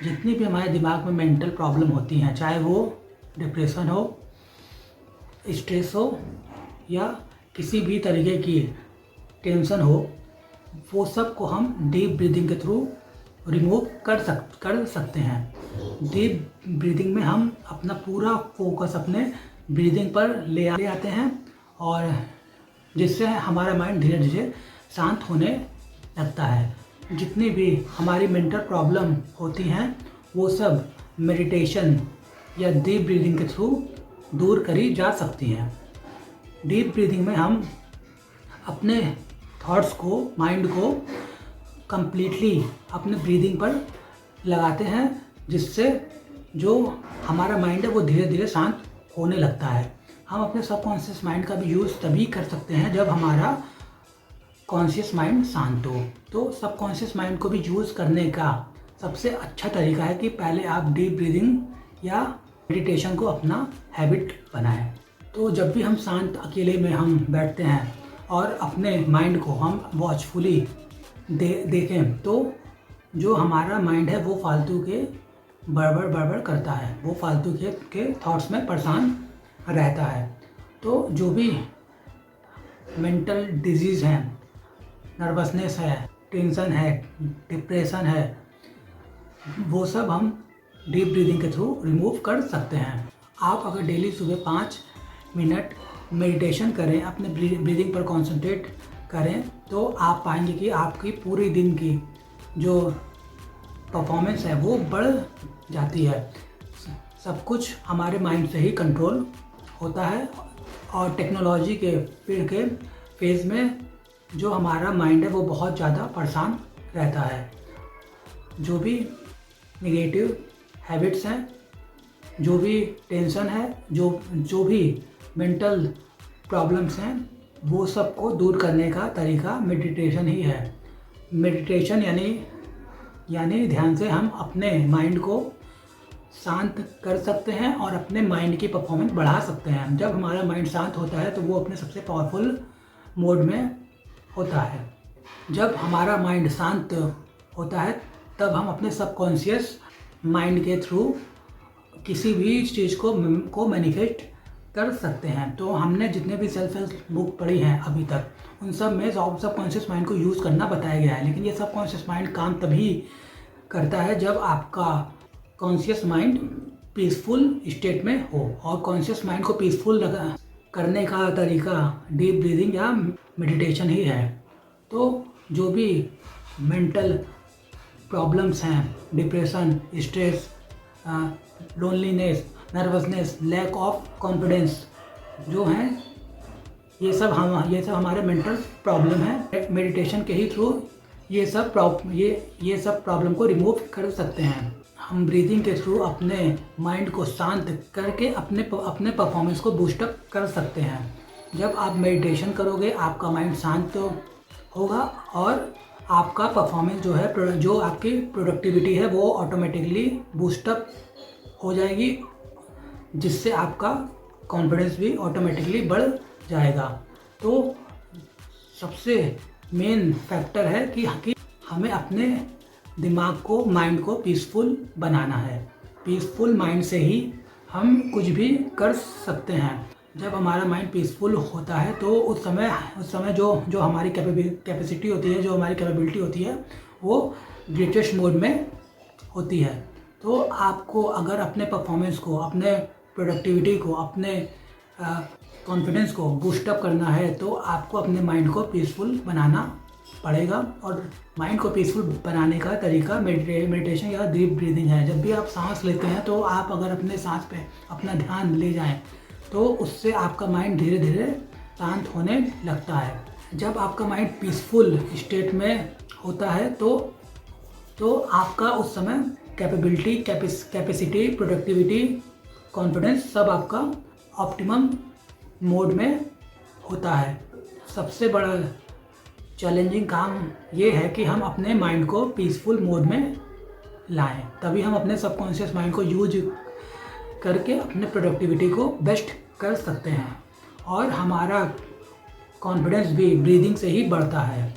जितनी भी हमारे दिमाग में मेंटल प्रॉब्लम होती हैं, चाहे वो डिप्रेशन हो, स्ट्रेस हो या किसी भी तरीके की टेंशन हो, वो सब को हम डीप ब्रीदिंग के थ्रू रिमूव कर सकते हैं। डीप ब्रीदिंग में हम अपना पूरा फोकस अपने ब्रीदिंग पर ले आते हैं और जिससे हमारा माइंड धीरे धीरे शांत होने लगता है। जितनी भी हमारी मेंटल प्रॉब्लम होती हैं वो सब मेडिटेशन या डीप ब्रीदिंग के थ्रू दूर करी जा सकती हैं। डीप ब्रीदिंग में हम अपने थॉट्स को, माइंड को कंप्लीटली अपने ब्रीदिंग पर लगाते हैं, जिससे जो हमारा माइंड है वो धीरे धीरे शांत होने लगता है। हम अपने सबकॉन्शियस माइंड का भी यूज़ तभी कर सकते हैं जब हमारा कॉन्शियस माइंड शांत हो। तो सबकॉन्शियस माइंड को भी यूज़ करने का सबसे अच्छा तरीका है कि पहले आप डीप ब्रीदिंग या मेडिटेशन को अपना हैबिट बनाएं। तो जब भी हम शांत अकेले में हम बैठते हैं और अपने माइंड को हम वॉचफुली देखें, तो जो हमारा माइंड है वो फालतू के बड़बड़ करता है, वो फालतू के थॉट्स में परेशान रहता है। तो जो भी मेंटल डिजीज़ हैं, नर्वसनेस है, टेंशन है, डिप्रेशन है, वो सब हम डीप ब्रीदिंग के थ्रू रिमूव कर सकते हैं। आप अगर डेली सुबह 5 मिनट मेडिटेशन करें, अपने ब्रीदिंग पर कंसंट्रेट करें, तो आप पाएंगे कि आपकी पूरी दिन की जो परफॉर्मेंस है वो बढ़ जाती है। सब कुछ हमारे माइंड से ही कंट्रोल होता है और टेक्नोलॉजी के फेज़ में जो हमारा माइंड है वो बहुत ज़्यादा परेशान रहता है। जो भी नेगेटिव हैबिट्स हैं, जो भी टेंशन है, जो भी मेंटल प्रॉब्लम्स हैं, वो सब को दूर करने का तरीका मेडिटेशन ही है। मेडिटेशन यानी ध्यान से हम अपने माइंड को शांत कर सकते हैं और अपने माइंड की परफॉर्मेंस बढ़ा सकते हैं। जब हमारा माइंड शांत होता है तो वो अपने सबसे पावरफुल मोड में होता है। जब हमारा माइंड शांत होता है तब हम अपने सबकॉन्शियस माइंड के थ्रू किसी भी चीज़ को मैनिफेस्ट कर सकते हैं। तो हमने जितने भी सेल्फ हेल्प बुक पढ़ी हैं अभी तक, उन सब में सबकॉन्शियस माइंड को यूज़ करना बताया गया है। लेकिन ये सबकॉन्शियस माइंड काम तभी करता है जब आपका कॉन्शियस माइंड पीसफुल स्टेट में हो, और कॉन्शियस माइंड को पीसफुल करने का तरीका डीप ब्रीदिंग या मेडिटेशन ही है। तो जो भी मेंटल प्रॉब्लम्स हैं, depression, stress, loneliness, nervousness, lack of confidence जो हैं, ये सब हमारे मेंटल प्रॉब्लम है। मेडिटेशन के ही थ्रू ये सब प्रॉब्लम को रिमूव कर सकते हैं। हम ब्रीदिंग के थ्रू अपने माइंड को शांत करके अपने परफॉर्मेंस को बूस्टअप कर सकते हैं। जब आप मेडिटेशन करोगे आपका माइंड शांत होगा और आपका परफॉर्मेंस जो है, जो आपकी प्रोडक्टिविटी है, वो ऑटोमेटिकली बूस्टअप हो जाएगी, जिससे आपका कॉन्फिडेंस भी ऑटोमेटिकली बढ़ जाएगा। तो सबसे मेन फैक्टर है कि हमें अपने दिमाग को, माइंड को पीसफुल बनाना है। पीसफुल माइंड से ही हम कुछ भी कर सकते हैं। जब हमारा माइंड पीसफुल होता है तो उस समय जो हमारी कैपेसिटी होती है, जो हमारी कैपेबिलिटी होती है, वो ग्रेटेस्ट मोड में होती है। तो आपको अगर अपने परफॉर्मेंस को, अपने प्रोडक्टिविटी को, अपने कॉन्फिडेंस को बूस्टअप करना है तो आपको अपने माइंड को पीसफुल बनाना पड़ेगा। और माइंड को पीसफुल बनाने का तरीका मेडिटेशन या डीप ब्रीदिंग है। जब भी आप सांस लेते हैं तो आप अगर अपने सांस पे अपना ध्यान ले जाएं तो उससे आपका माइंड धीरे धीरे शांत होने लगता है। जब आपका माइंड पीसफुल स्टेट में होता है तो आपका उस समय कैपेबिलिटी, कैपेसिटी, प्रोडक्टिविटी, कॉन्फिडेंस सब आपका ऑप्टिमम मोड में होता है। सबसे बड़ा चैलेंजिंग काम ये है कि हम अपने माइंड को पीसफुल मोड में लाएं, तभी हम अपने सबकॉन्शियस माइंड को यूज करके अपने प्रोडक्टिविटी को बेस्ट कर सकते हैं और हमारा कॉन्फिडेंस भी ब्रीदिंग से ही बढ़ता है।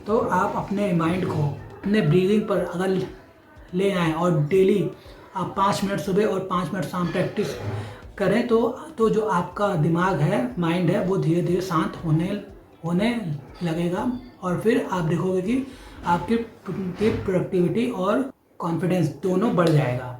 तो आप अपने माइंड को अपने ब्रीदिंग पर अगर ले आएँ और डेली आप 5 मिनट सुबह और 5 मिनट शाम प्रैक्टिस करें तो जो आपका दिमाग है, माइंड है, वो धीरे धीरे शांत होने लगेगा और फिर आप देखोगे कि आपकी प्रोडक्टिविटी और कॉन्फिडेंस दोनों बढ़ जाएगा।